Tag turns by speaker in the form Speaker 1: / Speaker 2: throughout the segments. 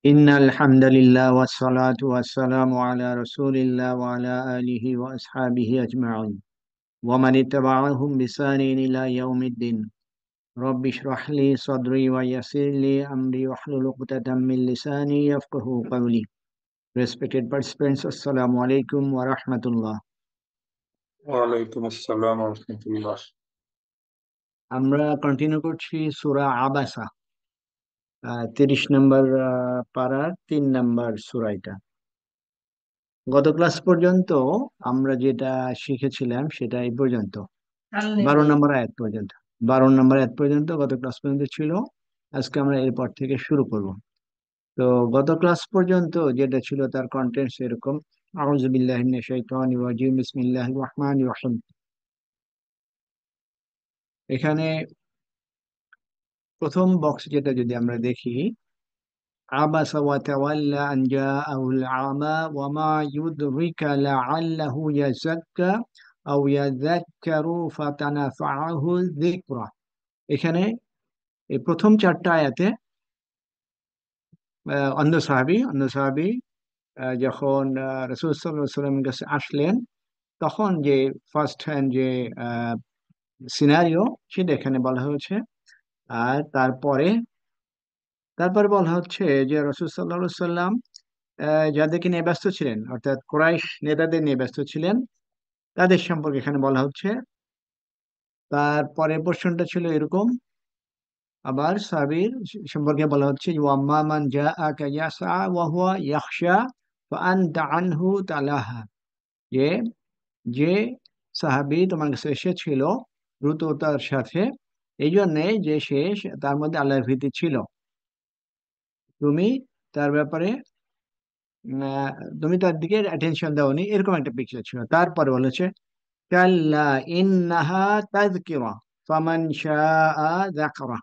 Speaker 1: إن الحمد لله والصلاة والسلام على رسول الله وعلى آله وأصحابه أجمعين ومن اتبعهم بإحسان إلى يوم الدين. رب اشرح لي صدري ويسر لي أمري واحلل عقدة من لساني يفقه قولي. Respected participants, Assalamu alaikum wa rahmatullah.
Speaker 2: ওয়ালাইকুম আসসালাম রহমতুল্লাহ।
Speaker 1: আমরা কন্টিনিউ করছি সূরা আবাসা, 30 নম্বর পারার 3 নম্বর সূরা এটা। গত ক্লাস পর্যন্ত আমরা যেটা শিখেছিলাম সেটা এই পর্যন্ত 12 নম্বর আয়াত পর্যন্ত। 12 নম্বর আয়াত পর্যন্ত গত ক্লাস পর্যন্ত ছিল। আজকে আমরা এরপর থেকে শুরু করব। তো গত ক্লাস পর্যন্ত যেটা ছিল তার কন্টেন্টস এরকম: আউযু বিল্লাহি মিনাশ শাইতানির রাজিম, বিসমিল্লাহির রহমানির রহিম। এখানে প্রথম বক্স যেটা যদি আমরা দেখি, আবাসা ওয়া তাওয়াল্লা আন জাআহুল আমা ওয়া মা ইউদরিকা লাআল্লাহু ইয়াযাক্কা আও ইয়াযাক্কারু ফাতানাফাআহু যিকরা। এখানে এই প্রথম 4টা আয়াতে অন্য সাহাবী যখন রাসূল সাল্লাল্লাহু আলাইহি ওয়াসাল্লামের কাছে আসলেন, তখন যে ফার্স্ট হ্যান্ড যে সিনারিও সেটা এখানে বলা হয়েছে। আর তারপরে বলা হচ্ছে যে রাসূল সাল্লাল্লাহু আলাইহি ওয়াসাল্লাম যাদেরকে নিয়ে ব্যস্ত ছিলেন, অর্থাৎ কুরাইশ নেতাদের নিয়ে ব্যস্ত ছিলেন, তাদের সম্পর্কে এখানে বলা হচ্ছে। তারপরে পোর্শনটা ছিল এরকম: আবার সাবির সম্পর্কে বলা হচ্ছে যে ওয়াম্মা মান জাআকা ইয়াসআ ওয়া হুয়া ইয়াখশা ফাআনতা আনহু তালাহা। যে যে সাহাবী তোমার কাছে এসেছিল দ্রুততার সাথে, এই জন্যে যে শেষ তার মধ্যে আল্লাহর ভীতি ছিল, তুমি তার ব্যাপারে আহ, তুমি তার দিকে অ্যাটেনশন দাওনি, এরকম একটা পিকচার ছিল। তারপরে বলেছে কাল্লা ইন্নাহা তাযকিরা ফামান শাআ যাকারা।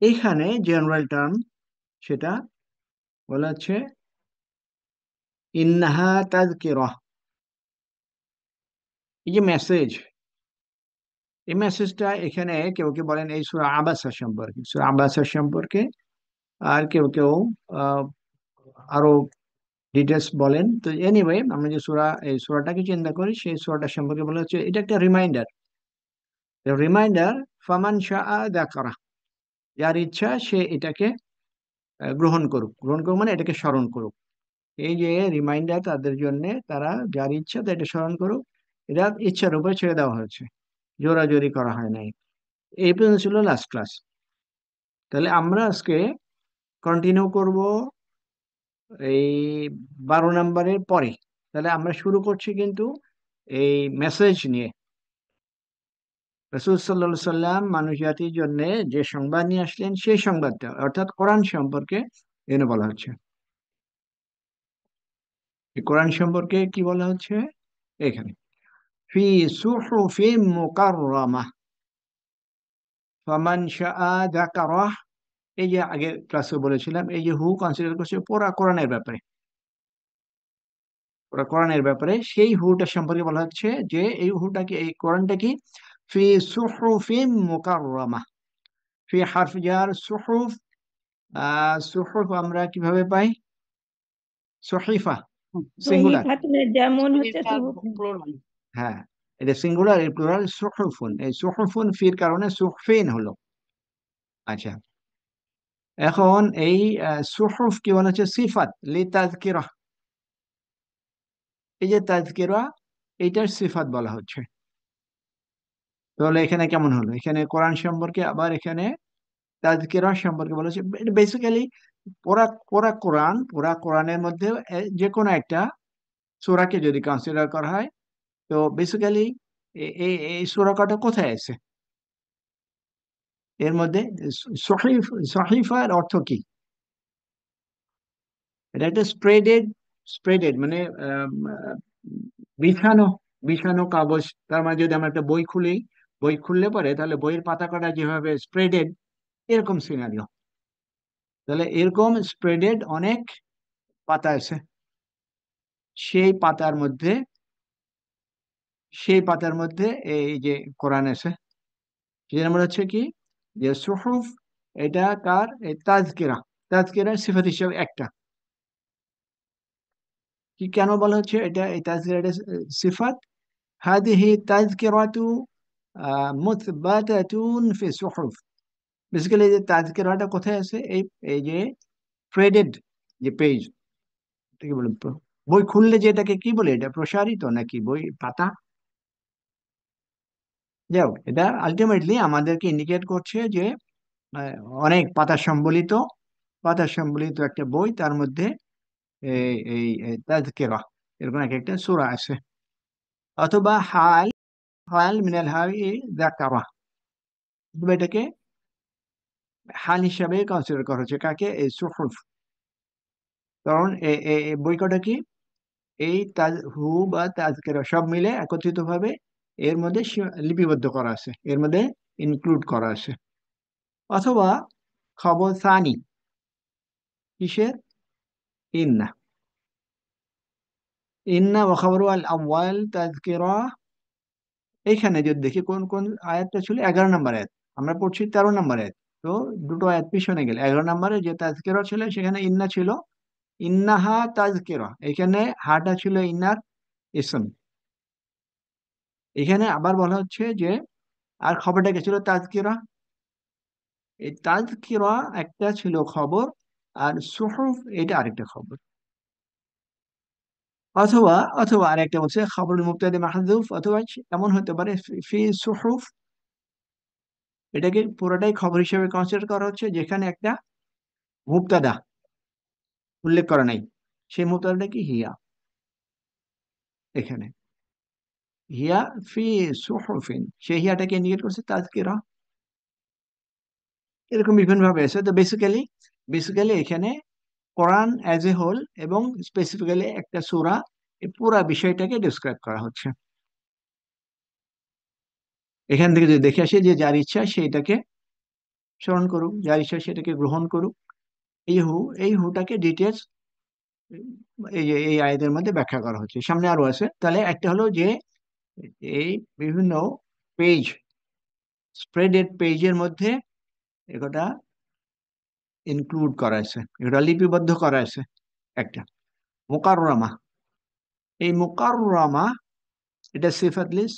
Speaker 1: এইখানে জেনারেল টার্ম, সেটা বলা হচ্ছে ইন্নাহা তাযকিরা। এই যে মেসেজ, এই মেসেজটা এখানে কেউ কেউ বলেন এই সূরা আবাসা সম্পর্কে, সূরা আবাসা সম্পর্কে। আর কেউ কেউ আহ, আরো ডিটেলস বলেন। তো এনিওয়ে, আমরা যে এই সূরাটাকে চিন্তা করি, সেই সূরাটা সম্পর্কে বলা হচ্ছে এটা একটা রিমাইন্ডার। রিমাইন্ডার, ফামান শাআ যাকারা, যার ইচ্ছা সে এটাকে গ্রহণ করুক মানে এটাকে স্মরণ করুক। এই যে রিমাইন্ডার তাদের জন্য, তারা যার ইচ্ছা তা এটা স্মরণ করুক। এটা ইচ্ছার উপরে ছেড়ে দেওয়া হয়েছে, জোরাজোরি করা হয় নাই। এই পর্যন্ত ছিল লাস্ট ক্লাস। তাহলে আমরা আজকে কন্টিনিউ করব এই 12 নম্বরের পরে। তাহলে আমরা শুরু করছি কিন্তু এই মেসেজ নিয়ে। রাসূল সাল্লাল্লাহু আলাইহি সাল্লাম মানুষ জাতির জন্য যে সংবাদ নিয়ে আসলেন, সেই সংবাদটা অর্থাৎ কোরআন সম্পর্কে এনে বলা হচ্ছে। এই কোরআন সম্পর্কে কি বলা হচ্ছে এখানে? ফি সুহুফিম মুকাররামাহ ফামান শাআ যাকারাহ। এই যে আগে ক্লাসে বলেছিলাম, এই যে হু কনসিডার করছে পুরা কোরআনের ব্যাপারে, পুরা কোরআনের ব্যাপারে। সেই হুটা সম্পর্কে বলা হচ্ছে যে এই হুটা কি, এই কোরআনটা কি? ফি সুহুফিম মুকাররামাহ। ফি হারফ জার সুহুফ। সুহুফ আমরা কিভাবে পাই? সহিফা সিঙ্গুলার।
Speaker 3: সহিফাতুনের যেমন হচ্ছে সুহুফ।
Speaker 1: হ্যাঁ, এটা সিঙ্গুলার, এর প্লুরাল সুহুফুন। এই সুহুফুন ফির কারণে সুহফিন হলো। আচ্ছা, এখন এই সুহুফ কি বলা হচ্ছে? সিফাত লি তাযকিরা। এই যে তাযকিরা, এইটার সিফাত বলা হচ্ছে। তাহলে এখানে কেমন হলো? এখানে কোরআন সম্পর্কে, আবার এখানে তাযকিরা সম্পর্কে বলা হচ্ছে। বেসিক্যালি পুরা পুরা কোরআন, পুরা কোরআনের মধ্যে যে কোনো একটা সূরাকে যদি কনসিডার করা হয়, তো বেসিক্যালি এই এই সূরা কটা কোথায় আছে এর মধ্যে? সহিফ, সহিফার অর্থ কি? এটা একটা স্প্রেডেড মানে বিছানো, বিছানো কাগজ। তার মানে যদি আমরা একটা বই খুলি, বই খুললে পরে তাহলে বইয়ের পাতা কটা যেভাবে স্প্রেডেড, এরকম সিনারিও। তাহলে এরকম স্প্রেডেড অনেক পাতা আছে। সেই পাতার মধ্যে সেই পাতার মধ্যে এই যে কোরআন আছে। সেটা মনে হচ্ছে কি, যে সুহুফ, এটা কার? এই তাজকিরা, তাজকিরা সিফাত হিসেবে একটা। কি কেন বলা হচ্ছে এটা এই তাজকিরা এটা সিফাত? হাদিহি তাজকিরাতু মুথবাতাতুন ফি সুহুফ। বেসিক্যালি এই যে তাজকিরাটা কোথায় আছে? এই এই যে থ্রেডেড যে পেজ, কি বলে বই খুললে যে এটাকে কি বলে, এটা প্রসারিত নাকি বই পাতা? যাই হোক, এটা আলটিমেটলি আমাদেরকে ইন্ডিকেট করছে যে আহ, অনেক পাতা সম্বলিত একটা বই, তার মধ্যে এই এই এই তাজকিরা এরকম এক একটা সূরা আছে। অথবা হাল, হাল মিনাল হাই যাকারা, এটাকে হাল হিসাবে কনসিডার করা হচ্ছে কাকে? এই সুহুফ। কারণ এই বই কটা কি, এই তাজ হু বা তাজকিরা সব মিলে একত্রিত ভাবে এর মধ্যে লিপিবদ্ধ করা আছে, এর মধ্যে ইনক্লুড করা আছে। অথবা খবর সানি, কিসের? ইন্না, ইন্না ওয়া খবরু আল আউয়াল তাজকিরা। এইখানে যদি দেখি কোন কোন আয়াতটা ছিল, 11 নম্বর আয়াত, আমরা পড়ছি 13 নম্বর আয়াত। তো দুটো আয়াত পিছনে গেলে 11 নম্বরে যে তাজকিরা ছিল সেখানে ইন্না ছিল, ইন্নাহা তাজকিরা, এখানে হাটা ছিল ইন্নার ইসম। এখানে আবার বলা হচ্ছে যে আর খবরটা কে ছিল? তাজকিরা। এই তাজকিরা একটা ছিল খবর, আর সুহুফ এটা আরেকটা খবর। অথবা অথবা আরেকটা বলছে খবরুল মুবতাদি মাহযুফ, অথবা এমন হতে পারে ফি সুহুফ, এটাকে পুরোটাই খবর হিসেবে কনসিডার করা হচ্ছে যেখানে একটা মুবতাদা উল্লেখ করা নাই। সেই মুবতাদাটা কি? হিয়া। এখানে হিয়া ফি সুহুফিন, সেই হিয়াটাকে ইন্ডিকেট করছে তাজকিরা। এরকম বিভিন্ন ভাবে আছে। তো বেসিক্যালি বেসিক্যালি এখানে কোরআন অ্যাজ এ হোল এবং স্পেসিফিক্যালি একটা সূরা, এই পুরা বিষয়টাকে ডিসক্রাইব করা হচ্ছে। এখান থেকে যদি দেখে আসি যে যার ইচ্ছা সেইটাকে স্মরণ করুক, যার ইচ্ছা সেটাকে গ্রহণ করুক। এই হু, এই হুটাকে ডিটেলস এই যে এই আয়াতের মধ্যে ব্যাখ্যা করা হচ্ছে। সামনে আরো আছে। তাহলে একটা হলো যে এই বিভিন্ন পেজ, স্প্রেডেড পেজের মধ্যে এটা ইনক্লুড করা আছে, এটা লিপিবদ্ধ করা আছে। একটা মুকাররমা, এই মুকাররমা এটা সিফাতলিস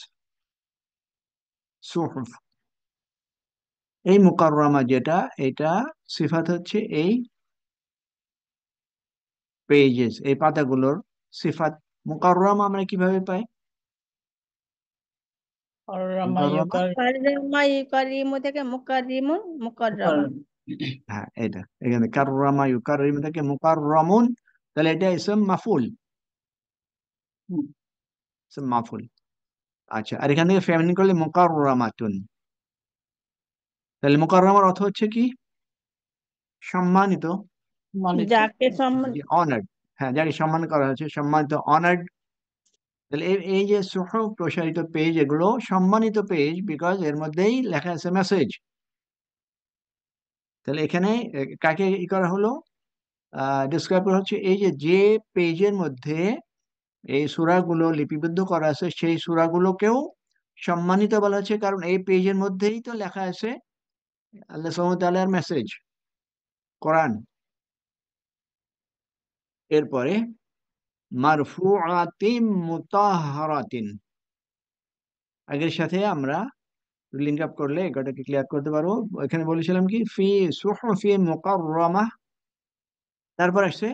Speaker 1: সুহুফ। এই মুকাররমা যেটা, এটা সিফাত হচ্ছে এই পেজেস, এই পাতাগুলোর সিফাত। মুকাররমা আমরা কিভাবে পাই?
Speaker 3: কররামা
Speaker 1: মুকাররমা,
Speaker 3: ইউকার
Speaker 4: কারিমা ইউকারিমু থেকে মুকারিমুন মুকাররামা।
Speaker 1: হ্যাঁ এটা এখানে কাররামা ইউকাররিম থেকে মুকাররামুন, তাহলে এটা ইসম মাফুল, ইসম মাফুল। আচ্ছা, আর এখান থেকে ফেমিনিন করলে মুকাররামাতুন। তাহলে মুকাররামার অর্থ হচ্ছে কি? সম্মানিত,
Speaker 3: মানিত।
Speaker 4: যাকে সম্মান
Speaker 1: অনার্ড। হ্যাঁ, যাকে সম্মান করা হচ্ছে, সম্মানিত, অনার্ড। তাহলে এই যে সুহুফ প্রসারিত পেজ, এগুলো সম্মানিত পেজ, বিকজ এর মধ্যেই লেখা আছে মেসেজ। তাহলে এখানে কাকে ই করা হলো? ডিসক্রাইব করা হচ্ছে এই যে যে পেজের মধ্যে এই সূরাগুলো লিপিবদ্ধ করা আছে, সেই সূরাগুলোকেও সম্মানিত বলা হচ্ছে, কারণ এই পেজের মধ্যেই তো লেখা আছে আল্লাহ সুবহানাহু ওয়া তাআলার মেসেজ, কোরআন। এরপরে মারফুআতিম মুতাহহারাতিন, আগের সাথে আমরা লিঙ্ক আপ করলে এটাকে ক্লিয়ার করতে পারবো। এখানে বলেছিলাম কি ফি সুহুফি মুকাররামা, তারপর আসছে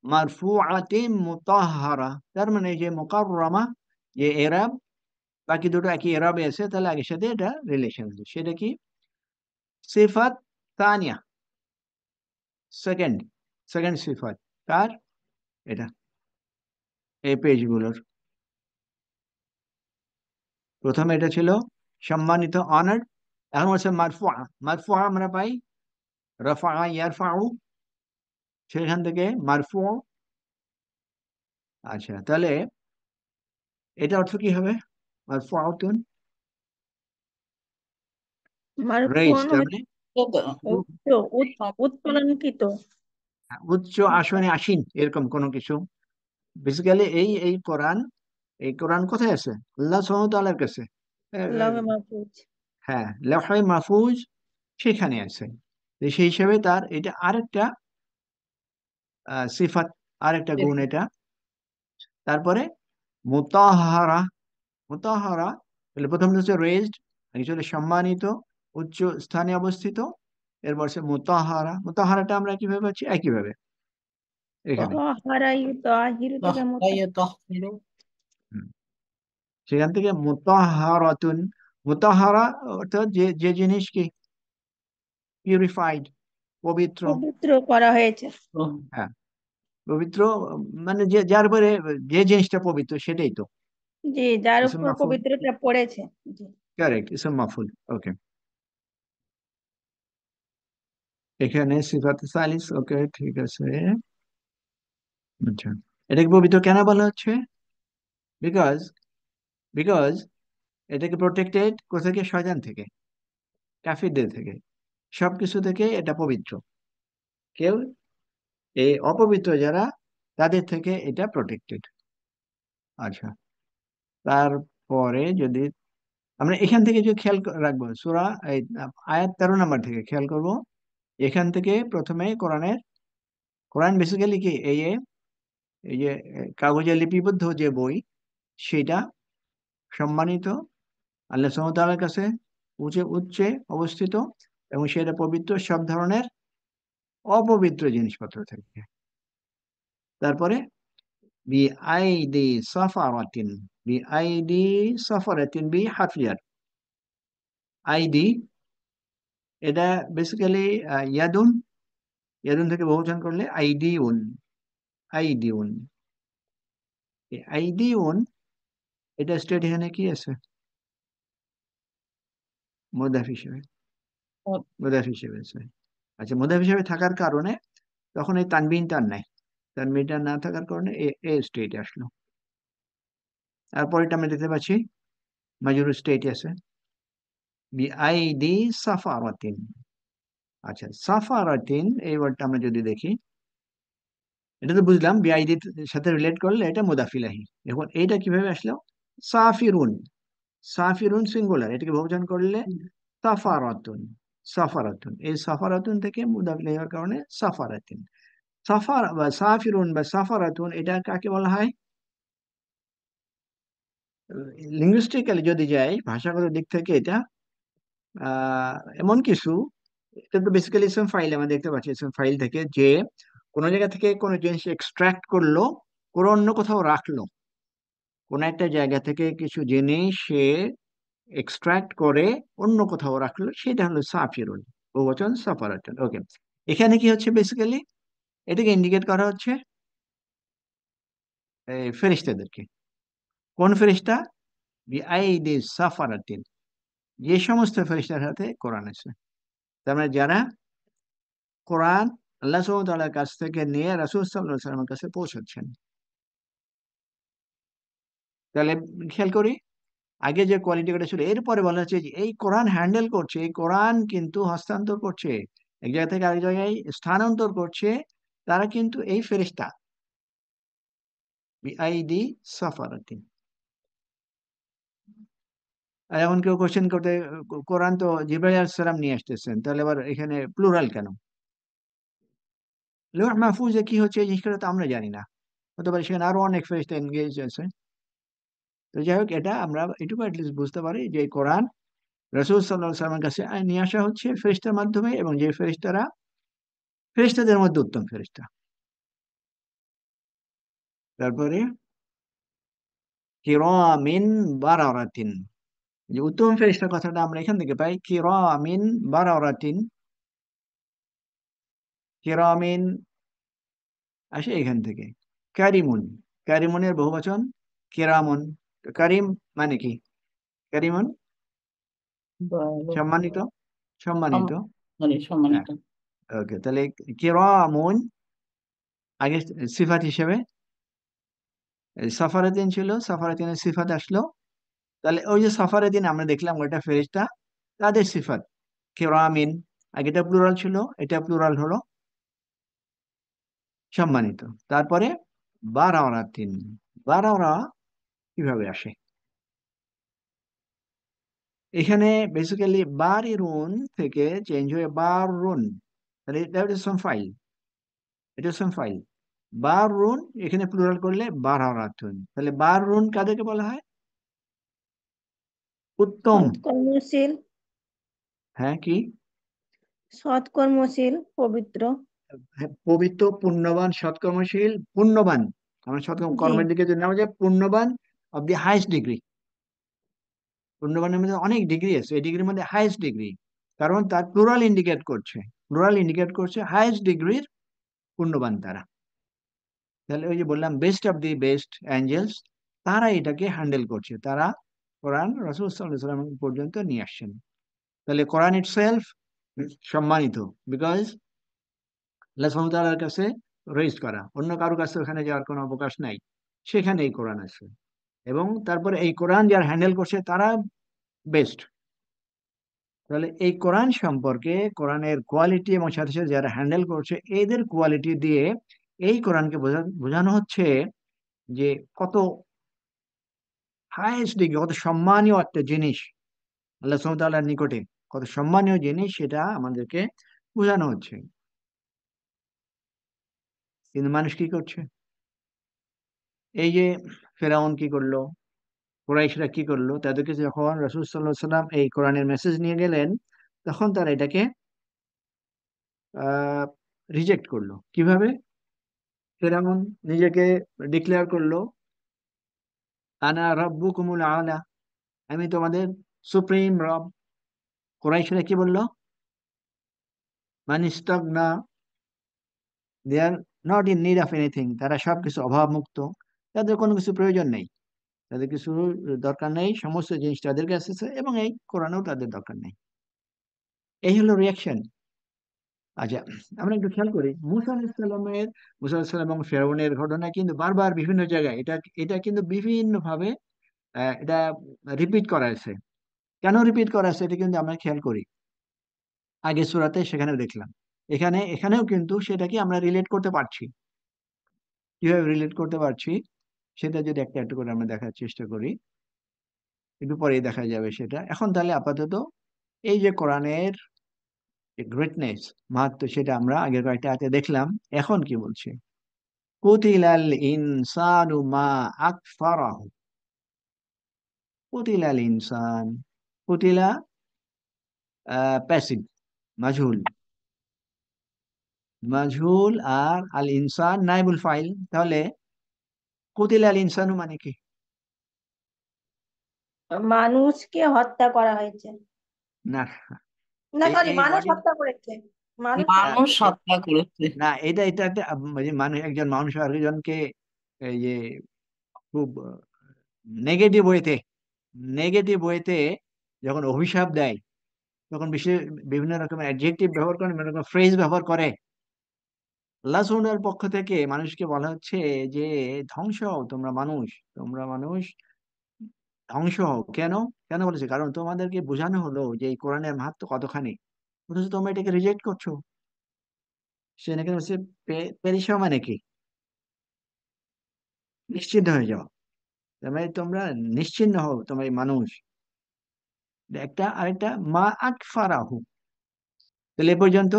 Speaker 1: মারফুআতিম মুতাহহারা, তার মানে এই যে মুকাররামা, যে এরাব, বাকি দুটো একই এরাবে আছে, তাহলে আগের সাথে এটা রিলেশন আছে। সেটা কি? সিফাত তানিয়া, সেকেন্ড, সেকেন্ড সিফাত কার? এটা এই পেজগুলোর। প্রথমে এটা ছিল সম্মানিত, অনার্ড। এখন হচ্ছে মারফুআ। মারফুআ আমরা পাই রাফা ইয়ারফাউ, সেখান থেকে মারফু। আচ্ছা, তাহলে এটা অর্থ কি হবে? মারফুআতুন, রেইজ,
Speaker 4: মারফুন
Speaker 1: তার মানে
Speaker 4: উচ্চ উৎকলঙ্কিত।
Speaker 1: উচ্চ আসনে আসীন, এরকম কোনো কিছু। বেসিক্যালি এই এই কোরআন, এই কোরআন কোথায় আছে? আল্লাহ সুবহানাহু ওয়া তাআলার কাছে।
Speaker 4: লাহে মাহফুজ।
Speaker 1: হ্যাঁ, লাওহে মাহফুজ সেখানে আছে। তো সেই হিসাবে তার এটা আরেকটা সিফাত, আরেকটা গুণ এটা। তারপরে মুতাহারা, মুতাহারা তাহলে প্রথমটা হচ্ছে রেজড, অ্যাকচুয়ালি সম্মানিত, উচ্চ স্থানে অবস্থিত। এরপর সে মুতাহারা, মুতাহারাটা আমরা কিভাবে পাচ্ছি? একইভাবে এখানে।
Speaker 4: তাহারায়ু তাহিরু থেকে
Speaker 3: তাহহিরু
Speaker 1: হুম। সেখান থেকে মুতাহারাতুন, মুতাহারা অর্থাৎ যে যে জিনিস কি পিউরিফাইড, পবিত্র।
Speaker 4: পবিত্র করা হয়েছে।
Speaker 1: হ্যাঁ, পবিত্র মানে যে যার উপরে যে জিনিসটা পবিত্র সেটাই তো
Speaker 4: জি, যার
Speaker 1: ইসম
Speaker 4: উপর
Speaker 1: মাফুল।
Speaker 4: পবিত্রতা পড়েছে। জি।
Speaker 1: কারেক্ট, ইসম মাফুল। ওকে, এখানে সিফাত সালিস। ওকে, ঠিক আছে। আচ্ছা, এটাকে পবিত্র কেন বলা হচ্ছে? বিকজ বিকজ এটাকে প্রোটেক্টেড কোথা থেকে? শয়তান থেকে, কাফিরদের থেকে, সবকিছু থেকে এটা পবিত্র। কেউ এই অপবিত্র যারা, তাদের থেকে এটা প্রোটেক্টেড। আচ্ছা, তারপরে যদি আমরা এখান থেকে যে খেয়াল রাখবো, সূরা এই আয়াত 13 নাম্বার থেকে খেয়াল করব। এখান থেকে প্রথমে কোরআন বেসিক্যালি কি এই যে কাগজে লিপিবদ্ধ যে বই, সেটা সম্মানিত, আল্লাহ সুবহানাহু ওয়া তাআলার কাছে উচ্চে অবস্থিত, এবং সেটা পবিত্র সব ধরনের অপবিত্র জিনিসপত্র থেকে। তারপরে বি আইদি সাফারাতিন, বি আইদি সাফারাতিন, বি হাফিয়ার। আইদি এটা বেসিক্যালি ইয়াদুন, ইয়াদুন থেকে বহুবচন করলে আইদিউন, আইদিউন। এই আইদিউন এটা স্টেট এখানে কি আছে? মুদাফ হিসেবে, মুদাফ হিসেবে আছে। আচ্ছা, মুদাফ হিসেবে থাকার কারণে তখন এই তানবিনটা আর নাই, তানবিনটা না থাকার কারণে এ এ স্টেটে আসলো। তারপর এটা আমরা দেখতে পাচ্ছি মাজরুর স্টেটে আছে বি আইদি সাফারাতিন। আচ্ছা, সাফারাতিন এই ওয়ার্ডটা আমরা যদি দেখি, এটা তো বুঝলাম বিআইডির সাথে রিলেট করলে এটা মুদাফিলাহি। এখন এইটা কিভাবে আসলো? সাফিরুন, সাফিরুন সিঙ্গুলার, এটাকে বহুবচন করলে সাফারাতুন, সাফারাতুন। এই সাফারাতুন থেকে মুদাফিলাহি হওয়ার কারণে সাফারাতিন। সাফার বা সাফিরুন বা সাফারাতুন এটা কাকে বলা হয়? লিঙ্গুইস্টিক্যালি যদি যাই, ভাষাগত দিক থেকে এটা এমন কিছু, এটা তো বেসিক্যালি ইসম ফাইল আমরা দেখতে পাচ্ছি। ইসম ফাইল থেকে যে কোনো জায়গা থেকে কোনো জিনিস এক্সট্রাক্ট করলো, করে অন্য কোথাও রাখলো, কোন একটা জায়গা থেকে কিছু জিনিস সে এক্সট্রাক্ট করে অন্য কোথাও রাখলো, সেটা হলো সাফিরুন, বহুবচন সাফারাতুন। ওকে, এখানে কি হচ্ছে? বেসিক্যালি এটাকে ইন্ডিকেট করা হচ্ছে ফেরেশতাদেরকে। কোন ফেরেশতা? বিআইদি সাফারাতিন, যে সমস্ত ফেরেশতার হাতে কোরআন আছে। তার মানে যারা কোরআন আল্লাহ সুবহানাহু ওয়া তাআলার কাছ থেকে নিয়ে রাসূল সাল্লাল্লাহু আলাইহি ওয়াসাল্লামের কাছে পৌঁছাচ্ছেন। তাহলে খেয়াল করি, আগে যে কোয়ালিটি গুলো ছিল, এরপরে বলা হচ্ছে যে এই কোরআন হ্যান্ডেল করছে, এই কোরআন কিন্তু হস্তান্তর করছে, এক জায়গা থেকে আরেক জায়গায় স্থানান্তর করছে, তারা কিন্তু এই ফেরেশতা, বিআইদি সাফারাতিন। আর এখন কেউ কোশ্চেন করতে, কোরআন তো জিবরাইল আলাইহিস সালাম নিয়ে আসতেছেন, তাহলে আবার এখানে প্লুরাল কেন? লৌহ মাহফুজে কি হচ্ছে এই জিনিসটা তো আমরা জানি না, হতে পারে সেখানে আরো অনেক ফেরেশতা এনগেজ আছে। তো যাই হোক, এটা আমরা এটুকু অ্যাটলিস্ট বুঝতে পারি যে এই কোরআন রাসূল সাল্লাল্লাহু আলাইহি ওয়াসাল্লামের কাছে নিয়ে আসা হচ্ছে ফেরেশতার মাধ্যমে, এবং যে ফেরেশতারা ফেরেশতাদের মধ্যে উত্তম ফেরেশতা। তারপরে কিরামিন বারারাতিন, যে উত্তম ফেরেশতার কথাটা আমরা এখান থেকে পাই, কিরামিন বারারাতিন। কিরামিন আসে এখান থেকে। কারিমুন, কারিমুনের বহুবচন কিরামুন। তো কারিম মানে কি? কারিমুন সম্মানিত, সম্মানিত। হ্যাঁ,
Speaker 3: সম্মানিত।
Speaker 1: ওকে, তাহলে কিরামুন আগে সিফাত হিসেবে সাফারাতিন ছিল, সাফারাতিনের সিফাত আসলো। তাহলে ওই যে সাফারাতিন আমরা দেখলাম ওইটা ফেরেশতা, তাদের সিফাত কিরামিন, আগেটা প্লুরাল ছিল, এটা প্লুরাল হলো সম্মানিত। তারপরে বারারাতিন, বারারা কিভাবে আসে? এখানে বেসিক্যালি বারিরুন থেকে চেঞ্জ হয়ে বারুন, তাহলে এটা হচ্ছে some ফাইল, এটা হচ্ছে some ফাইল। বারুন এখানে প্লুরাল করলে বারহারাতুন, তাহলে বারুন কাদেরকে বলা হয়? উত্তম।
Speaker 4: সৎকর্মশীল,
Speaker 1: হ্যাঁ, কি?
Speaker 4: সৎকর্মশীল, পবিত্র।
Speaker 1: হ্যাঁ, পবিত্র, পুণ্যবান, সৎকর্মশীল, পুণ্যবান। আমরা সৎকর্ম
Speaker 4: জি।
Speaker 1: কর্মের দিকে যদি নেওয়া যায়, পুণ্যবান অব দি হাইস্ট ডিগ্রি। পুণ্যবানের মধ্যে অনেক ডিগ্রি আছে, এই ডিগ্রির মধ্যে হাইস্ট ডিগ্রি, কারণ তার প্লুরাল ইন্ডিকেট করছে হাইস্ট ডিগ্রির পুণ্যবান তারা। তাহলে ওই যে বললাম best of the best angels, তারা এটাকে হ্যান্ডেল করছে, তারা কোরআন রাসূল সাল্লাল্লাহু আলাইহি ওয়াসাল্লাম পর্যন্ত নিয়ে আসছেন। তাহলে কোরআন ইটসেলফ সম্মানিত, বিকজ আল্লাহ সুবহানাহু ওয়া তাআলার কাছে রেজিস্ট করা, অন্য কারো কাছে ওখানে যাওয়ার কোনো অবকাশ নাই, সেখানে এই কোরআন আছে। এবং তারপরে এই কোরআন যারা হ্যান্ডেল করছে তারা বেস্ট। তাহলে এই কোরআন সম্পর্কে, কোরআনের কোয়ালিটি এবং সাথে সাথে যারা হ্যান্ডেল করছে এদের কোয়ালিটি দিয়ে এই কোরআনকে বোঝানো হচ্ছে যে কত হাইয়েস্ট ডিগ্রি, কত সম্মানীয় একটা জিনিস আল্লাহ সুবহানাহু ওয়া তাআলার নিকটে, কত সম্মানীয় জিনিস সেটা আমাদেরকে বোঝানো হচ্ছে। কিন্তু মানুষ কি করছে? এই যে ফেরাউন কি করলো, কুরাইশরা কি করলো, তাদেরকে যখন রাসূল সাল্লাল্লাহু আলাইহি সাল্লাম এই কোরআনের মেসেজ নিয়ে গেলেন, তখন তারা এটাকে রিজেক্ট করলো। কিভাবে? ফেরাউন নিজেকে ডিক্লেয়ার করলো, আনা রাব্বুকুমুল আলা, আমি তোমাদের সুপ্রিম রব। কুরাইশরা কি বললো? মান ইস্তাগনা, they are not in need of anything, তারা সবকিছু অভাব মুক্ত, তাদের কোনো কিছু প্রয়োজন নেই, তাদের কিছু দরকার নেই, সমস্ত জিনিস তাদের কাছে আছে, এবং এই কোরআনেও তাদের দরকার নেই। এই হলো রিয়াকশন। আচ্ছা, আমরা একটু খেয়াল করি মুসা আলাইহিস সালাম এবং ফেরাউনের ঘটনা কিন্তু বারবার বিভিন্ন জায়গায় এটা এটা কিন্তু বিভিন্ন ভাবে এটা রিপিট করা আছে। কেন রিপিট করা আছে এটা কিন্তু আমরা খেয়াল করি, আগে সূরাতে সেখানেও দেখলাম, এখানেও কিন্তু সেটাকে আমরা রিলেট করতে পারছি। কিভাবে রিলেট করতে পারছি সেটা যদি একটা একটা করে আমরা দেখার চেষ্টা করি, একটু পরেই দেখা যাবে সেটা। এখন তাহলে আপাতত এই যে কোরআনের গ্রেটনেস, মাহাত্ম্য, সেটা আমরা আগের কয়েকটা আয়াতে দেখলাম। এখন কি বলছে? কুতিলাল ইনসানু মা আকফারাহু। কুতিলাল ইনসান, কুতিলা প্যাসিভ, মাজহুল, মাজহুল, আর আল ইনসান নাইবুল ফাইল। তাহলে কুতিলাল ইনসানু মানে কি?
Speaker 4: মানুষকে হত্যা করা হয়েছে।
Speaker 1: না,
Speaker 4: না,
Speaker 1: এই
Speaker 4: সরি,
Speaker 1: এই
Speaker 4: মানুষ
Speaker 1: ওয়ার্ডিং,
Speaker 4: হত্যা করেছে। মানুষ হত্যা
Speaker 3: মানুষ
Speaker 4: করেছে।
Speaker 3: হত্যা করেছে।
Speaker 1: না, এটা এটা একটা মানে মানুষ, একজন মানুষ আরেকজনকে এই যে খুব নেগেটিভ ওয়েতে, যখন অভিশাপ দেয়, তখন বিশেষ বিভিন্ন রকমের অ্যাডজেক্টিভ ব্যবহার করে, বিভিন্ন রকম ফ্রেজ ব্যবহার করে। আল্লাহ সুবহানাহু পক্ষ থেকে মানুষকে বলা হচ্ছে যে ধ্বংস হও তোমরা মানুষ, তোমরা মানুষ ধ্বংস হও। কেন? কেন বলেছে? কারণ তোমাদেরকে বোঝানো হলো যে এই কোরআনের মাহাত্ম্য কতখানি, অথচ তোমরা এটাকে রিজেক্ট করছো। সে নাকি হচ্ছে পেরিস হওয়া মানে কি? নিশ্চিন্ত হয়ে যাও, তার মানে তোমরা নিশ্চিন্ন হও, তোমরা এই মানুষ। একটা আরেকটা মা আকফারাহু। তাহলে এ পর্যন্ত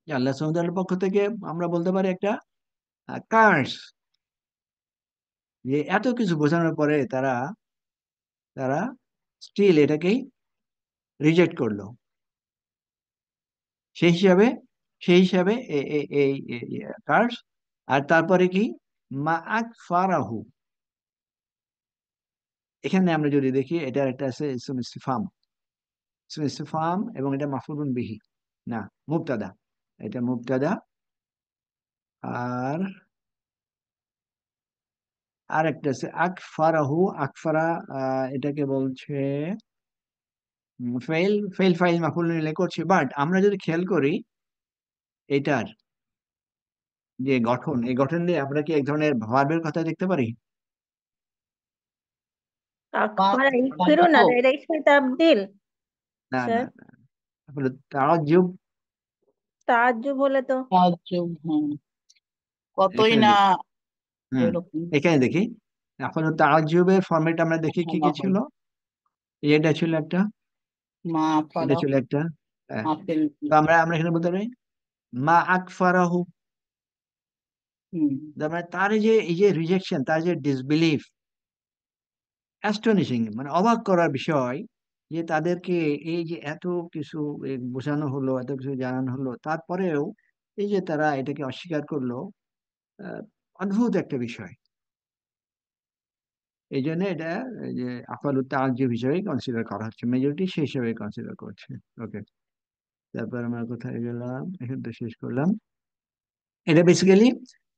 Speaker 1: যে আল্লাহ সুবহানাহু ওয়া তাআলার পক্ষ থেকে আমরা বলতে পারি একটা কার্স, যে এত কিছু বোঝানোর পরে তারা তারা স্টিল এটাকেই রিজেক্ট করলো। সেই হিসাবে সেই হিসাবে এই কার্স। আর তারপরে কি? মা আকফারাহু। এখানে আমরা যদি দেখি, এটার একটা আছে ইসম ইস্তিফহাম, ইসম ইস্তিফহাম, এবং এটা মাফউলুন বিহি, না মুবতাদা, এটা মুবতাদা। আর আর একটা আছে আকফারাহু, আকফারা, এটাকে বলছে ফেল, ফাইল মাফউল নিলে করছে। বাট আমরা যদি খেয়াল করি এটার যে গঠন, এই গঠন দিয়ে আমরা কি এক ধরনের ভার্বের কথা দেখতে পারি?
Speaker 4: আকফারা ইকফিরুন, আর এটা ইসমে তাবদীল।
Speaker 1: না, না,
Speaker 4: স্যার,
Speaker 1: না, তাহলে তাআজ্জুব।
Speaker 4: তাআজ্জুব হলে তো
Speaker 3: তাজ্জুব, হ্যাঁ, কতই
Speaker 1: এখানে
Speaker 3: না
Speaker 1: দেখি, হুম,
Speaker 3: এরকম
Speaker 1: এখানে দেখি, এখন তাআজ্জুবের ফরম্যাট আমরা দেখি কি কি
Speaker 3: বলা হয়।
Speaker 1: ছিল। এটা ছিল একটা,
Speaker 3: মা
Speaker 1: এটা
Speaker 3: ফারাহ,
Speaker 1: ছিল একটা, হ্যাঁ।
Speaker 3: আপেল।
Speaker 1: তো আমরা আমরা এখানে বলতে পারি মা আকফারাহু,
Speaker 3: হুম।
Speaker 1: তার মানে তার এই যে রিজেকশন, তার যে ডিসবিলিফ, অ্যাস্টনিশিং, মানে অবাক করার বিষয়, যে তাদেরকে এই যে এত কিছু বোঝানো হলো, এত কিছু জানানো হলো, তারপরেও এই যে তারা এটাকে অস্বীকার করলো, আহ, অদ্ভুত একটা বিষয়। এই জন্য এটা এই যে আফালু তাআজ্জুব হিসেবে কনসিডার করা হচ্ছে, মেজরিটি সেই হিসেবে কনসিডার করছে। ওকে, তারপর আমরা কোথায় গেলাম, এখান তো শেষ করলাম। এটা বেসিক্যালি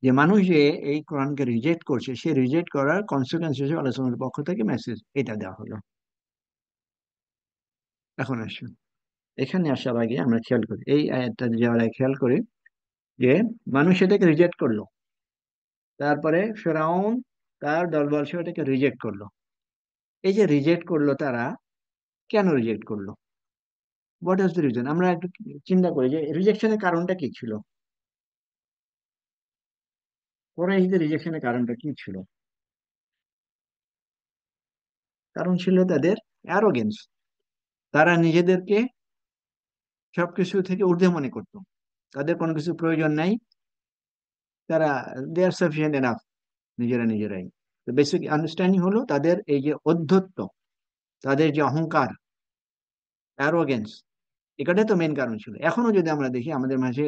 Speaker 1: যে মানুষ যে এই কোরআনকে রিজেক্ট করছে, সে রিজেক্ট করার কনসিকুয়েন্স হিসেবে আল্লাহ সুবহানাহু ওয়া তাআলার পক্ষ থেকে মেসেজ এটা দেওয়া হলো। এখন আসুন, এখানে আসার আগে আমরা খেয়াল করি, এই আয়াতটা যাওয়ার আগে খেয়াল করি যে মানুষ এটাকে রিজেক্ট করলো, তারপরে ফেরাউন তার দলবল সে এটাকে রিজেক্ট করলো। এই যে রিজেক্ট করলো, তারা কেন রিজেক্ট করলো? What is the reason? আমরা একটু চিন্তা করি যে রিজেকশনের কারণটা কি ছিল। ওরা এই যে রিজেকশনের কারণটা কি ছিল? কারণ ছিল তাদের অ্যারোগেন্স। তারা নিজেদেরকে সবকিছু থেকে ঊর্ধ্বে মনে করতো, তাদের কোনো কিছু প্রয়োজন নাই, তারা দে আর সাফিসিয়েন্ট এনাফ, নিজেরা নিজেরাই। তো বেসিক আন্ডারস্ট্যান্ডিং হলো তাদের এই যে অধ্যত্ব, তাদের যে অহংকার, অ্যারোগেন্স, এটাই তো মেন কারণ ছিল। এখনো যদি আমরা দেখি আমাদের মাঝে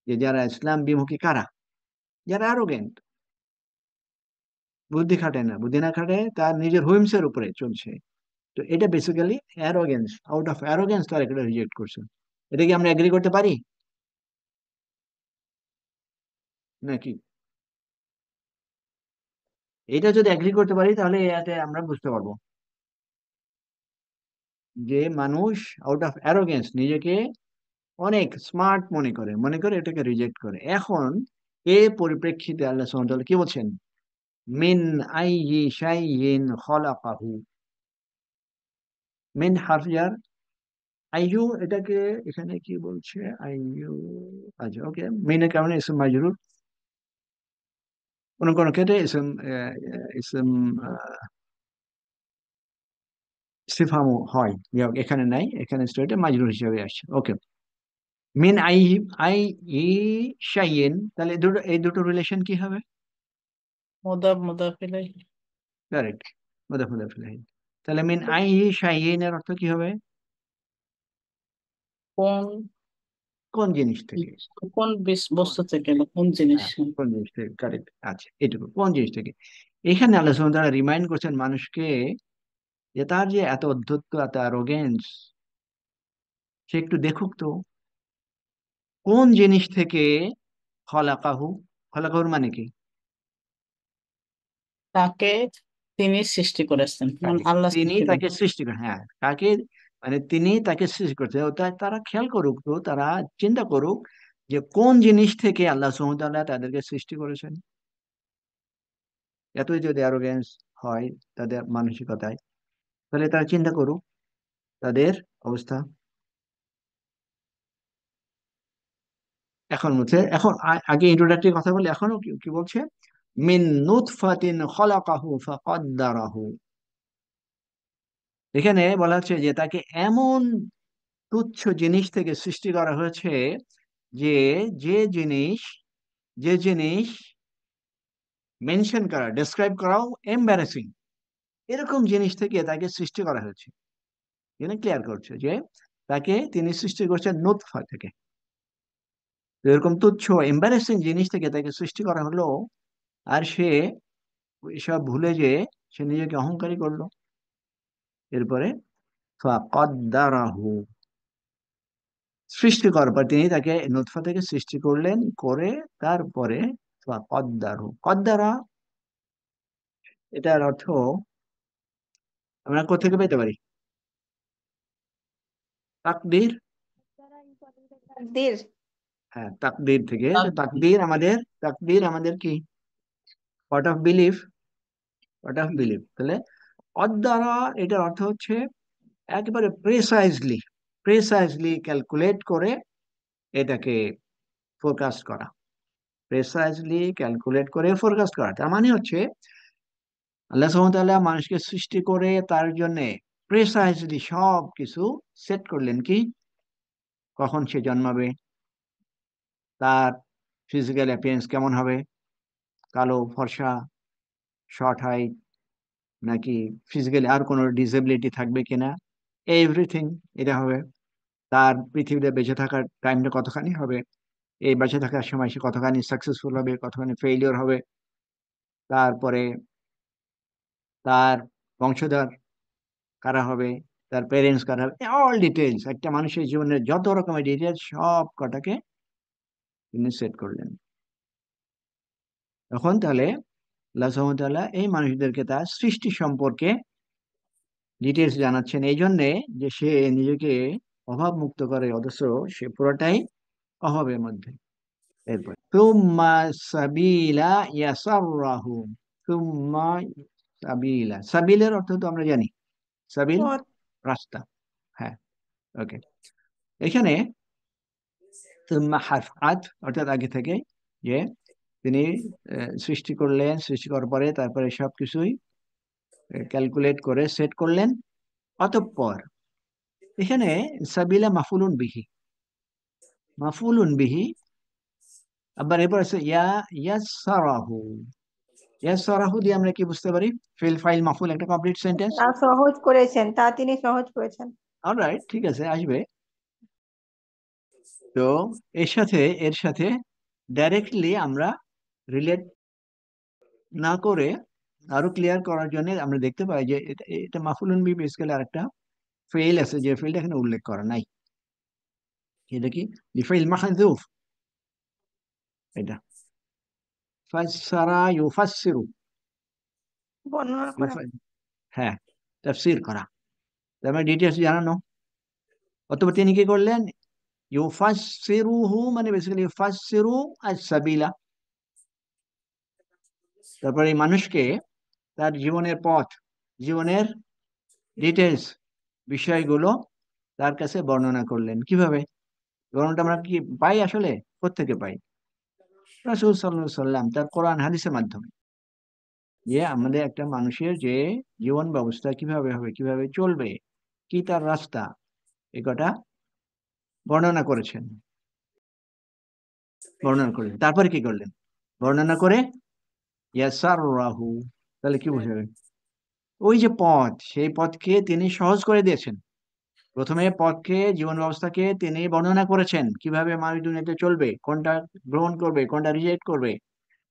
Speaker 1: যে যারা ইসলাম বিমুখী, কারা? যারা অ্যারোগেন্ট, বুদ্ধি খাটে না, বুদ্ধি না খাটে, তার নিজের হুইমসের উপরে চলছে। তো এটা basically arrogance, out of arrogance তারা এটা রিজেক্ট করছে। এটা কি আমরা এগ্রি করতে পারি নাকি? এটা যদি এগ্রি করতে পারি তাহলে এতে আমরা বুঝতে পারবো যে মানুষ আউট অফ অ্যারোগেন্স নিজেকে অনেক স্মার্ট মনে করে এটাকে রিজেক্ট করে। এখন এ পরিপ্রেক্ষিতে আল্লাহ সুবহানাহু ওয়া তাআলা কি বলছেন? মিন আইয়ি শাইইন খলাকাহু, মিন হাফজার আইয়ু, এটাকে এখানে কি বলছে? আইয়ু, আচ্ছা ওকে, মিনের কারণে ইসম মাজরুর, কোন কোন ক্ষেত্রে ইসম ইসম ইস্তিফহামও হয়, যাই হোক, এখানে নাই, এখানে স্ট্রেটে মাজরুর হিসেবে আসছে। ওকে, মিন আই, আই ই শাইইন, তাহলে এই দুটো রিলেশন কি হবে?
Speaker 3: মুদাফ মুদাফ ইলাইহি।
Speaker 1: কারেক্ট, মুদাফ মুদাফ ইলাইহি। তাহলে মিন আই ই শাইইন এর অর্থ কি হবে?
Speaker 3: কোন
Speaker 1: কোন জিনিস থেকে?
Speaker 3: কোন
Speaker 1: কোন,
Speaker 3: বস্তু থেকে বা কোন জিনিস?
Speaker 1: হ্যাঁ, কোন জিনিস থেকে, কারেক্ট আছে, এটুকু, কোন জিনিস থেকে। এখানে আল্লাহ সুবহানাহু ওয়া তাআলা রিমাইন্ড করছেন মানুষকে যে তার যে এত অধ্যত্ব, এত অ্যারোগেন্স, সে একটু দেখুক তো কোন জিনিস থেকে খলাকাহু। খলাকাহুর মানে কি?
Speaker 3: তাকে তিনি সৃষ্টি করেছেন, মানে
Speaker 1: Correct.
Speaker 3: আল্লাহ
Speaker 1: তিনি
Speaker 3: সৃষ্টি
Speaker 1: তাকে
Speaker 3: করেন।
Speaker 1: সৃষ্টি করেন, হ্যাঁ, কাকে? মানে তিনি তাকে সৃষ্টি করছে। তারা খেয়াল করুক তো, তারা চিন্তা করুক যে কোন জিনিস থেকে আল্লাহ সুবহানাহু ওয়া তাআলা তাদেরকে সৃষ্টি করেছেন। এতই যদি অ্যারোগেন্স হয় তাদের মানসিকতায়, তাহলে তারা চিন্তা করুক তাদের অবস্থা। এখন বলছে, এখন আগে ইন্ট্রোডাক্টরি কথা বলি, এখনো কি কি বলছে? মিন নুতফাতিন খলাকাহু ফাকাদ্দারাহু। এখানে বলা হচ্ছে যে তাকে এমন তুচ্ছ জিনিস থেকে সৃষ্টি করা হয়েছে, যে যে জিনিস যে জিনিস মেনশন করা, ডেসক্রাইব করাও এম্বারেসিং, এরকম জিনিস থেকে তাকে সৃষ্টি করা হয়েছে। এখানে ক্লিয়ার করছে যে তাকে তিনি সৃষ্টি করছেন নুতফা থেকে। তো এরকম তুচ্ছ এম্বারেসিং জিনিস থেকে তাকে সৃষ্টি করা হলো, আর সে এসব ভুলে যে সে নিজেকে অহংকারী করলো। এরপরে ফাকাদ্দারাহু, সৃষ্টি করার পর তিনি তাকে নুতফা থেকে সৃষ্টি করলেন, করে তারপরে ফাকাদ্দারহু, কদ্দারা, এটার অর্থ আমরা কোথেকে পেতে পারি? তাকদীর।
Speaker 4: তাকদীর।
Speaker 1: হ্যাঁ, তাকদীর থেকে। তো
Speaker 3: তাকদীর।
Speaker 1: তাকদীর আমাদের কি? Part of belief, part of belief. তাহলে অদ্বারা, এটার অর্থ হচ্ছে একেবারে প্রেসাইজলি, প্রেসাইজলি ক্যালকুলেট করে এটাকে ফোরকাস্ট করা, প্রেসাইজলি ক্যালকুলেট করে ফোরকাস্ট করা। তার মানে হচ্ছে আল্লাহ সুবহানাহু ওয়া তাআলা মানুষকে সৃষ্টি করে তার জন্য প্রেসাইজলি সব কিছু সেট করলেন। কি? কখন সে জন্মাবে, তার ফিজিক্যাল অ্যাপিয়ারেন্স কেমন হবে, কালো, ফর্সা, শর্ট হাইট, নাকি ফিজিক্যালি আর কোনো ডিসেবিলিটি থাকবে কিনা, এভরিথিং এটা হবে। তার পৃথিবীতে বেঁচে থাকার টাইমটা কতখানি হবে, এই বেঁচে থাকার সময় সে কতখানি সাকসেসফুল হবে, কতখানি ফেইলিওর হবে, তারপরে তার বংশধর কারা হবে, তার প্যারেন্টস কারা হবে, অল ডিটেলস, একটা মানুষের জীবনের যত রকমের ডিটেলস সব কটাকে তিনি সেট করলেন। তখন তাহলে আল্লাহ সুবহানাহু ওয়া তাআলা এই মানুষদেরকে তার সৃষ্টি সম্পর্কে ডিটেলস জানাচ্ছেন, এই জন্যে যে সে নিজেকে অভাব মুক্ত করে, অথচ সে পুরোটাই অভাবের মধ্যে। এরপর তুম্মা সাবিলা ইয়াসাররাহু, তুম্মা সাবিলা, সাবিলের অর্থ তো আমরা জানি, সাবিল
Speaker 4: পথ।
Speaker 1: রাস্তা। হ্যাঁ, ওকে। এখানে তুম্মা হারফ আত, অর্থাৎ আগে থেকে যে তিনি সৃষ্টি করলেন, সৃষ্টি করার পরে তারপরে সবকিছুই ক্যালকুলেট করে সেট করলেন। অতঃপর এখানে সাবিলা মাফুলুন বিহি, মাফুলুন বিহি, আবার এরপর আছে ইয়াসারাহু, ইয়াসারাহু দিয়ে আমরা কি বুঝতে পারি, ফিল ফাইল মাফুল, একটা কমপ্লিট সেন্টেন্স।
Speaker 4: তা সহজ করেছেন, তা তিনি সহজ করেছেন।
Speaker 1: অলরাইট, ঠিক আছে, আসবে। তো এর সাথে ডাইরেক্টলি আমরা রিলেট না করে আরো ক্লিয়ার করার জন্য আমরা দেখতে পাই যে এটা এটা মাফুলুন বিহি বেসিক্যালি আরেকটা ফেল আছে, যে ফেলটা এখানে উল্লেখ করা নাই। এটা কি লিফাইল মাহযুফ, এটা ফাসসারা ইউফাসসিরু,
Speaker 4: বর্ণনা করা।
Speaker 1: হ্যাঁ, তাফসীর করা, তার মানে ডিটেলস জানানো। অথবা তিনি কি করলেন, ইউফাসসিরুহু মানে বেসিক্যালি ইউফাসসিরু আস-সাবিলা, তারপরে এই মানুষকে তার জীবনের পথ, জীবনের ডিটেলস, বিষয়গুলো তার কাছে বর্ণনা করলেন। কিভাবে বর্ণনাটা আমরা কি পাই, আসলে কোত্থেকে পাই? রাসূল সাল্লাল্লাহু আলাইহি সাল্লাম তার কোরআন হাদিসের মাধ্যমে, যে আমাদের একটা মানুষের যে জীবন ব্যবস্থা কিভাবে হবে, কিভাবে চলবে, কি তার রাস্তা, এ কথা বর্ণনা করেছেন, বর্ণনা করলেন। তারপরে কি করলেন, বর্ণনা করে ইয়াসাররাহু, তাহলে কি বুঝাবে, ওই যে পথ, সেই পথকে তিনি সহজ করে দিয়েছেন। প্রথমে পথকে, জীবন ব্যবস্থাকে তিনি বর্ণনা করেছেন, কিভাবে মানুষ দুনিয়াতে চলবে, কোনটা গ্রহণ করবে, কোনটা রিজেক্ট করবে,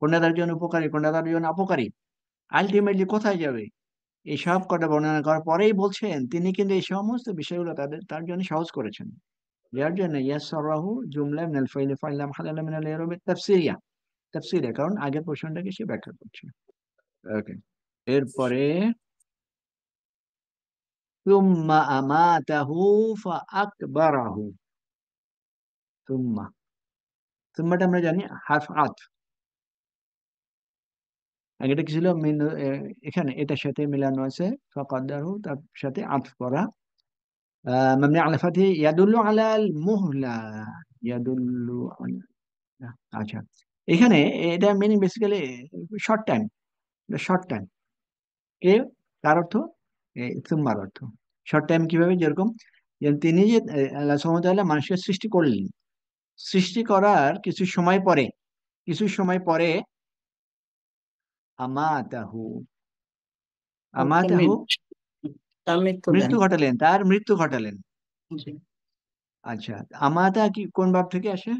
Speaker 1: কোনটা তার জন্য উপকারী, কোনটা তার জন্য অপকারী, আলটিমেটলি কোথায় যাবে, এই সব কটা বর্ণনা করার পরেই বলছেন তিনি কিন্তু এই সমস্ত বিষয়গুলো তার জন্য সহজ করেছেন। যার জন্য ইয়াসসারাহু জুমলা মিনাল ফাইল ফাইল মাহাল্লা মিনাল ইরাব তাফসিরিয়া, তাফসিরিয়া, কারণ আগের পোর্শনটাকে সে ব্যাখ্যা করছে। ওকে, এরপরে তুম্মা আমাতাহু ফাআকবারাহু, তুম্মা, তুম্মাটা আমরা জানি হারফ আত, আগেটা কি ছিল, এখানে এটার সাথে মিলানো আছে, ফাকাদ্দারহু, তার সাথে আতফ করা, মাবনি আলা ফাথি ইয়াদুল্লু আলাল মুহলা, ইয়াদুল্লু আলা, আচ্ছা। এখানে এটা meaning basically short time, short time, কে কার অর্থ, তুম্মার অর্থ শর্ট টাইম। কিভাবে, যেরকম যে তিনি যে আল্লাহ সুবহানাহু ওয়া তাআলা মানুষের সৃষ্টি করলেন, সৃষ্টি করার কিছু সময় পরে, কিছু সময় পরে আমাতাহু,
Speaker 3: তার
Speaker 1: আমাতাহু
Speaker 3: তার মৃত্যু দেন।
Speaker 1: মৃত্যু ঘটালেন, তার মৃত্যু ঘটালেন।
Speaker 3: জি।
Speaker 1: আচ্ছা, আমাতা কি কোন ভাব থেকে আসে,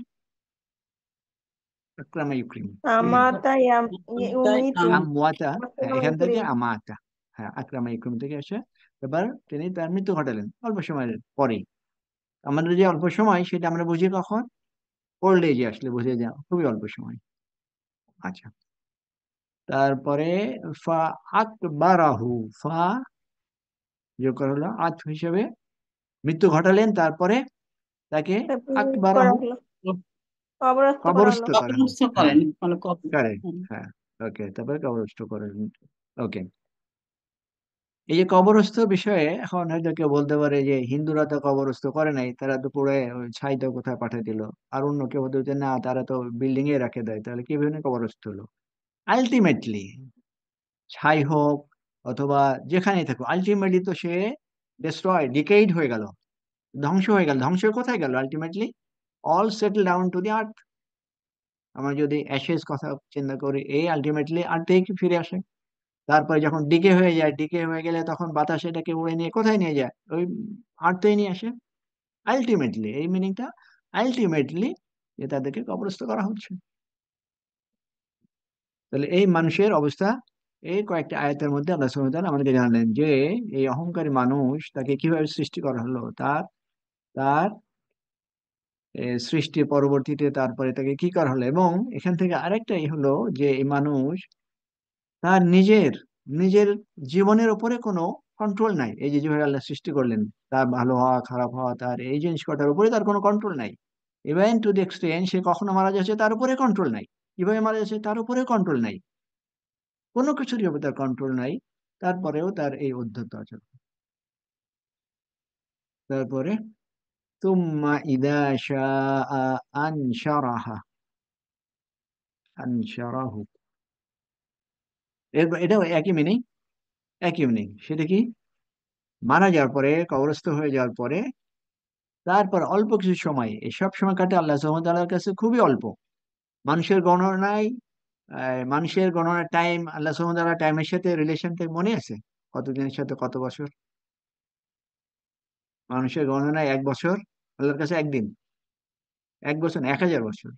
Speaker 1: আকরামা ইউক্রিম,
Speaker 4: আমাতা
Speaker 3: তাই
Speaker 4: ইউমিতু।
Speaker 1: আমওয়াতা, হ্যাঁ, এখান থেকে
Speaker 4: ইউকরিম।
Speaker 1: আমাতা, হ্যাঁ, আকরামা ইউক্রিম থেকে আসে। এবার তিনি তার মৃত্যু ঘটালেন অল্প সময়ের পরেই। আমাদের যে অল্প সময় সেটা আমরা বুঝি কখন, ওল্ড এজে আসলে বুঝে যাও, খুবই অল্প সময়। আচ্ছা, তারপরে ফা আকবারাহু, ফা যোগ করা হলো আত হিসেবে, মৃত্যু ঘটালেন, তারপরে তাকে
Speaker 4: তারপরে করা
Speaker 1: আকবারাহু,
Speaker 4: হলো, কবরস্থ করা হলো।
Speaker 1: কবরস্থ করা হলো।
Speaker 3: কবরস্থ
Speaker 1: হ্যাঁ,
Speaker 3: করেন, মানে কবর।
Speaker 1: কারেক্ট, হ্যাঁ, ওকে, তারপরে কবরস্থ করেন। ওকে, এই যে কবরস্থ বিষয়ে এখন হয়তো কেউ বলতে পারে যে হিন্দুরা তো কবরস্থ করে নাই, তারা তো পুরো ছাইটা কোথায় পাঠিয়ে দিল। আর অন্য কেউ বলতে হচ্ছে না, তারা তো বিল্ডিং এ রেখে দেয়, তাহলে কিভাবে কবরস্থ হলো? আলটিমেটলি ছাই হোক অথবা যেখানেই থাকুক, আলটিমেটলি তো সে ডিস্ট্রয়, ডিকেইড হয়ে গেল, ধ্বংস হয়ে গেল। ধ্বংস হয়ে কোথায় গেল, ultimately all settle down to the earth. আমরা যদি অ্যাশেজ কথা চিন্তা করি, এই আলটিমেটলি আর্থেই ফিরে আসে। তারপরে যখন ডিকে হয়ে যায়, ডিকে হয়ে গেলে তখন বাতাস এটাকে উড়ে নিয়ে কোথায় নিয়ে যায়? ওই আর্থেই নিয়ে আসে। আলটিমেটলি এই মিনিংটা, আলটিমেটলি যে তাদেরকে কবরস্থ করা হচ্ছে। তাহলে এই মানুষের অবস্থা এই কয়েকটা আয়াতের মধ্যে আল্লাহ সুবহানাহু ওয়া তাআলা আমাদেরকে জানালেন যে এই অহংকারী মানুষ তাকে কিভাবে সৃষ্টি করা হলো, তার তার সৃষ্টি পরবর্তীতে তারপরে তাকে কি করা হলো, এবং এখান থেকে আরেকটাই হলো যে এই মানুষ তার নিজের নিজের জীবনের উপরে কোনো কন্ট্রোল নাই। এই যে যেভাবে আল্লাহ সৃষ্টি করলেন, তার ভালো হওয়া খারাপ হওয়া তার এই জিনিস কটার উপরে তার কোনো কন্ট্রোল নাই। ইভেন টু দি এক্সটেন্ট সে কখনো মারা যাচ্ছে তার উপরে কন্ট্রোল নাই, কিভাবে মারা যাচ্ছে তার উপরে কন্ট্রোল নাই, কোনো কিছুরই উপর তার কন্ট্রোল নাই। তারপরেও তার এই উদ্ধত আচরণ। তারপরে তুম্মা ইদা শাআ আনশারাহা, আনশারাহু, এটাও একই মিনিং, একই মিনিং। সেটা কি? মারা যাওয়ার পরে, কবরস্থ হয়ে যাওয়ার পরে তারপর অল্প কিছু সময়, এই সব সময় কাটে আল্লাহ সুবহানাহু ওয়া তাআলার কাছে খুবই অল্প। মানুষের গণনায় মানুষের গণনার টাইম আল্লাহ সুবহানাহু ওয়া তাআলার টাইমের সাথে রিলেশন মনে আছে? কতদিনের সাথে কত বছর? মানুষের গণনায় 1 বছর আল্লাহর কাছে একদিন। 1 বছর না, 1000 বছর।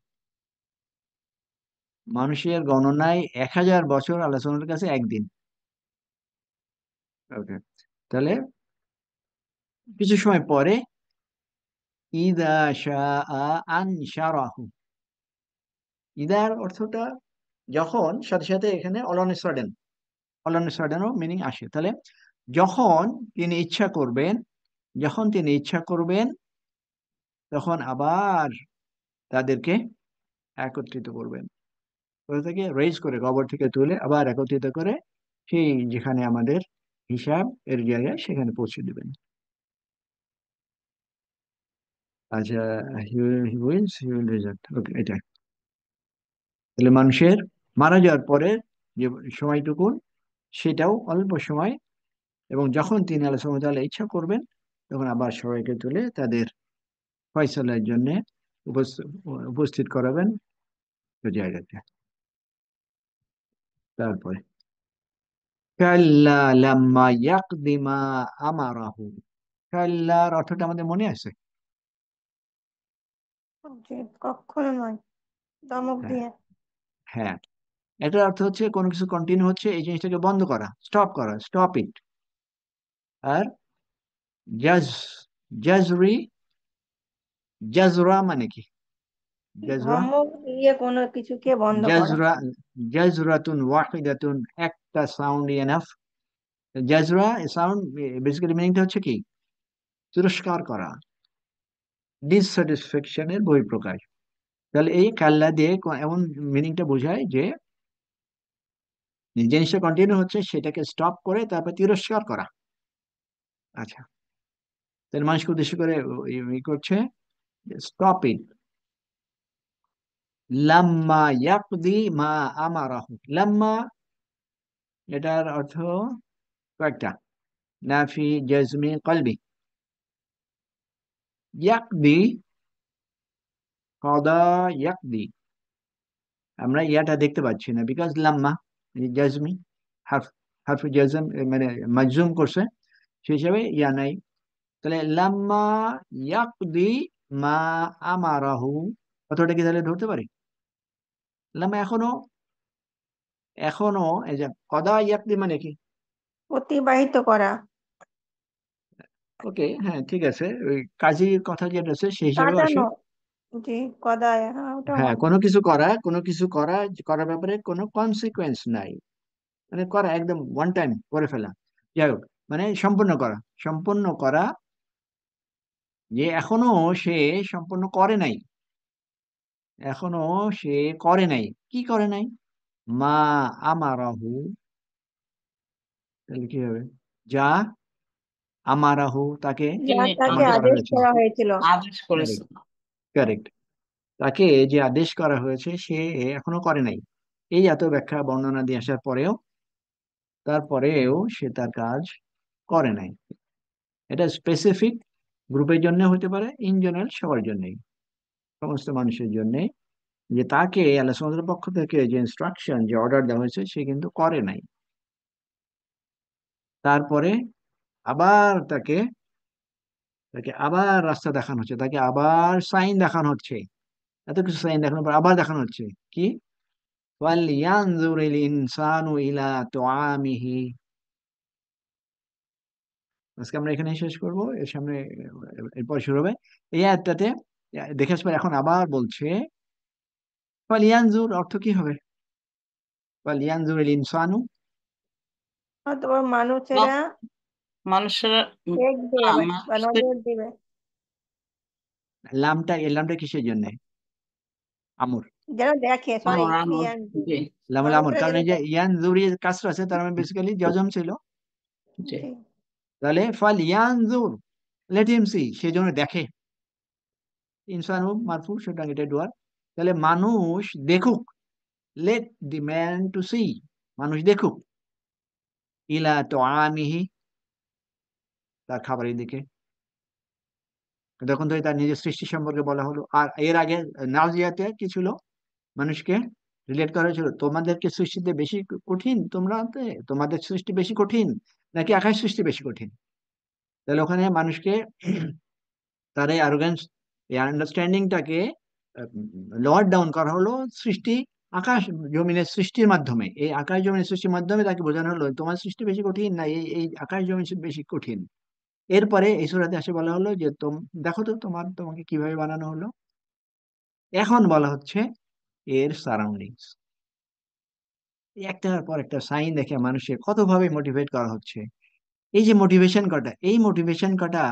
Speaker 1: মানুষের গণনায় 1000 বছর আল্লাহ সুবহানাহু ওয়া তাআলার কাছে একদিন। ওকে, তাহলে কিছু সময় পরে ইদা শাআ আনশারাহু, ইদার অর্থটা যখন, সাথে সাথে এখানে অলন সাডেন, অলন সাডেনও মিনিং আসে। তাহলে যখন তিনি ইচ্ছা করবেন, যখন তিনি ইচ্ছা করবেন তখন আবার তাদেরকে একত্রিত করবেন, কোথা থেকে? রেজ করে, কবর থেকে তুলে আবার একত্রিত করে সেই যেখানে আমাদের হিসাব এর জায়গায় সেখানে পৌঁছে দেবেন। আচ্ছা, হি উইল রেজাল্ট, ওকে, এটা। তাহলে মানুষের মারা যাওয়ার পরে যে সময়টুকু, সেটাও অল্প সময়, এবং যখন তিনি আল্লাহ সুবহানাহু ওয়া তাআলা ইচ্ছা করবেন তখন আবার সবাইকে তুলে তাদের ফয়সালার জন্য উপস্থিত করাবেন ওই জায়গাতে। তারপরে কাল্লা লাম্মা ইয়াকদি মা আমারাহু, কাল্লার অর্থটা আমাদের মনে আছে?
Speaker 3: জি, কখনো নয়, ধমক
Speaker 1: হ্যাঁ,
Speaker 3: দিয়ে।
Speaker 1: হ্যাঁ, এটার অর্থ হচ্ছে কোনো কিছু কন্টিনিউ হচ্ছে এই জিনিসটাকে বন্ধ করা, স্টপ করা, স্টপ ইট। আর জাজ, জাজরি, জাজরা মানে কি? জাজরা,
Speaker 3: ধমক দিয়ে কোনো কিছুকে বন্ধ করা।
Speaker 1: জাজরা, জাজরাতুন ওয়াহিদাতুন, একটা সাউন্ড এনাফ। জাজরা সাউন্ড বেসিক্যালি মিনিংটা হচ্ছে কি? তিরস্কার করা, ডিসস্যাটিসফ্যাকশনের বহিঃপ্রকাশ। তাহলে এই কাল্লা দিয়ে এমন মিনিংটা বোঝায় যে যে জিনিসটা কন্টিনিউ হচ্ছে সেটাকে স্টপ করে তারপর তিরস্কার করা। আচ্ছা, তাহলে মানুষকে উদ্দেশ্য করে করছে, স্টপ ইট। লাম্মা ইয়াকদি মা আমারাহু, লাম্মা এটার অর্থ কয়েকটা, নাফি, জাজমি, কলবি। ইয়াকদি, কদা, ইয়াকদি, আমরা ইয়াটা দেখতে পাচ্ছি না বিকজ লাম্মা জাজমি, হারফ, হারফ জাজম, মানে মাজজুম করছে, সেই হিসাবে ইয়া নাই। তাহলে লাম্মা ইয়াকদি মা আমারাহু, কতটা কি তাহলে ধরতে পারি? লাম্মা এখনো, এখনো, এই যে কদা ইয়াকদি মানে কি?
Speaker 3: অতিবাহিত করা,
Speaker 1: ওকে, হ্যাঁ, ঠিক আছে, ওই কাজীর কথা যেটা আছে সেই হিসাবে আসে।
Speaker 3: কাটানো। জি, কদায়, হ্যাঁ, ওটাও
Speaker 1: হ্যাঁ,
Speaker 3: হয়।
Speaker 1: কোনো কিছু করা, কোনো কিছু করা, করার ব্যাপারে কোনো কনসিকুয়েন্স নাই, মানে করা একদম ওয়ান টাইম করে ফেলা। যাই হোক, মানে সম্পূর্ণ করা, সম্পূর্ণ করা, যে এখনো সে সম্পূর্ণ করে নাই, এখনো সে করে নাই, কি করে নাই? মা আমারাহু, তাহলে কি হবে? যা আমারাহু, তাকে
Speaker 3: যা
Speaker 4: তিনি
Speaker 3: তাকে
Speaker 1: আদেশ করা
Speaker 3: আদেশ
Speaker 1: হয়েছে।
Speaker 3: করা হয়েছিল।
Speaker 4: আদেশ করেছেন।
Speaker 1: কারেক্ট, তাকে যে আদেশ করা হয়েছে সে এখনো করে নাই। এই এত ব্যাখ্যা বর্ণনা দিয়ে আসার পরেও, তারপরেও সে তার কাজ করে নাই। এটা স্পেসিফিক গ্রুপের জন্য হতে পারে, ইন জেনারেল সবার জন্যই, সমস্ত মানুষের জন্য যে তাকে আল্লাহ সুবহানাহু ওয়া তাআলার পক্ষ থেকে যে ইনস্ট্রাকশন, যে অর্ডার দেওয়া হয়েছে, সে কিন্তু করে নাই। তারপরে আবার তাকে তাকে আবার রাস্তা দেখানো হচ্ছে, তাকে আবার সাইন দেখানো হচ্ছে। এত কিছু সাইন দেখানোর পর আবার দেখানো হচ্ছে কি, ওয়ালিয়ানজুরিল ইনসানু ইলা তুআমিহি। আজকে আমরা এখানে শেষ করব, এর সামনে এরপর শুরু হবে এই আয়াতটাতে। দেখে আসবে, এখন আবার বলছে ওয়ালিয়ানজুর অর্থ কি হবে? ওয়ালিয়ানজুরিল ইনসানু,
Speaker 3: অথবা
Speaker 5: মা-
Speaker 3: মানুষেরা
Speaker 5: মানুষেরা
Speaker 3: দেখবে
Speaker 5: না,
Speaker 3: বা নজর দিবে।
Speaker 1: লামটা, এই লামটা কিসের জন্য? আমর,
Speaker 3: যেন দেখে, সরি,
Speaker 5: আমর আমর
Speaker 3: ইয়ান,
Speaker 5: জি
Speaker 1: লামুল আমর,
Speaker 3: মানুষেরা
Speaker 1: কারণ
Speaker 3: যেন
Speaker 1: এই যে
Speaker 3: দেখে।
Speaker 1: ইয়ানজুরি কাসরা আছে, তার মানে বেসিক্যালি জজম ছিল।
Speaker 5: জি
Speaker 3: জি।
Speaker 1: তাহলে ফাল ইয়ানজুর, লেট হিম সি, সেই জন্য দেখে। ইনসানু মারফু, সুতরাং এটা ডুয়ার। তাহলে মানুষ দেখুক, let the man to see, মানুষ দেখুক, ইলা তো আমিহি, তার খাবারের দিকে। তখন তো তার নিজের সৃষ্টি সম্পর্কে বলা হলো। আর এর আগে নাজিয়াতে কি ছিল? মানুষকে রিলেট করা হয়েছিল, তোমাদেরকে সৃষ্টিতে বেশি কঠিন, তোমাদের সৃষ্টি বেশি কঠিন নাকি আকাশ সৃষ্টি বেশি কঠিন? তাহলে ওখানে মানুষকে তার এই অ্যারোগ্যান্স, এই আন্ডারস্ট্যান্ডিংটাকে লোয়ার ডাউন করা হলো সৃষ্টি, আকাশ জমিনের সৃষ্টির মাধ্যমে। এই আকাশ জমিনের সৃষ্টির মাধ্যমে তাকে বোঝানো হলো তোমার সৃষ্টি বেশি কঠিন না এই এই আকাশ জমি বেশি কঠিন। এরপরে এই সূরাতে আসে বলা হলো যে দেখো তো তোমাকে কিভাবে বানানো হলো। এখন বলা হচ্ছে এর সারাউন্ডিংস, একটার পর একটা সাইন দেখে মানুষের কতভাবে মোটিভেট করা হচ্ছে। এই যে মোটিভেশন কটা, এই মোটিভেশন কটা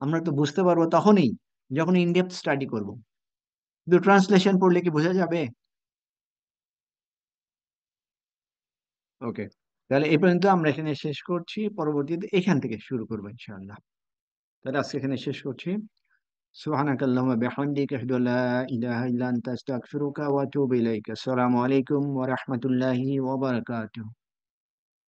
Speaker 1: আমরা তো বুঝতে পারবো তখনই যখন ইনডেপথ স্টাডি করব। শুধু ট্রান্সলেশন পড়লে কি বোঝা যাবে? ওকে, তাহলে এই পর্যন্ত আমরা এখানে শেষ করছি, পরবর্তীতে এখান থেকে শুরু করবো ইনশাআল্লাহ। তাহলে আজকে এখানে শেষ করছি। সুবহানাকাল্লাহুম্মা বিহামদিকা আশহাদু আল্লা ইলাহা ইল্লা আনতা আস্তাগফিরুকা ওয়া আতুবু ইলাইক। আসসালামু আলাইকুম ওয়া রাহমাতুল্লাহি ওয়া বারাকাতুহু।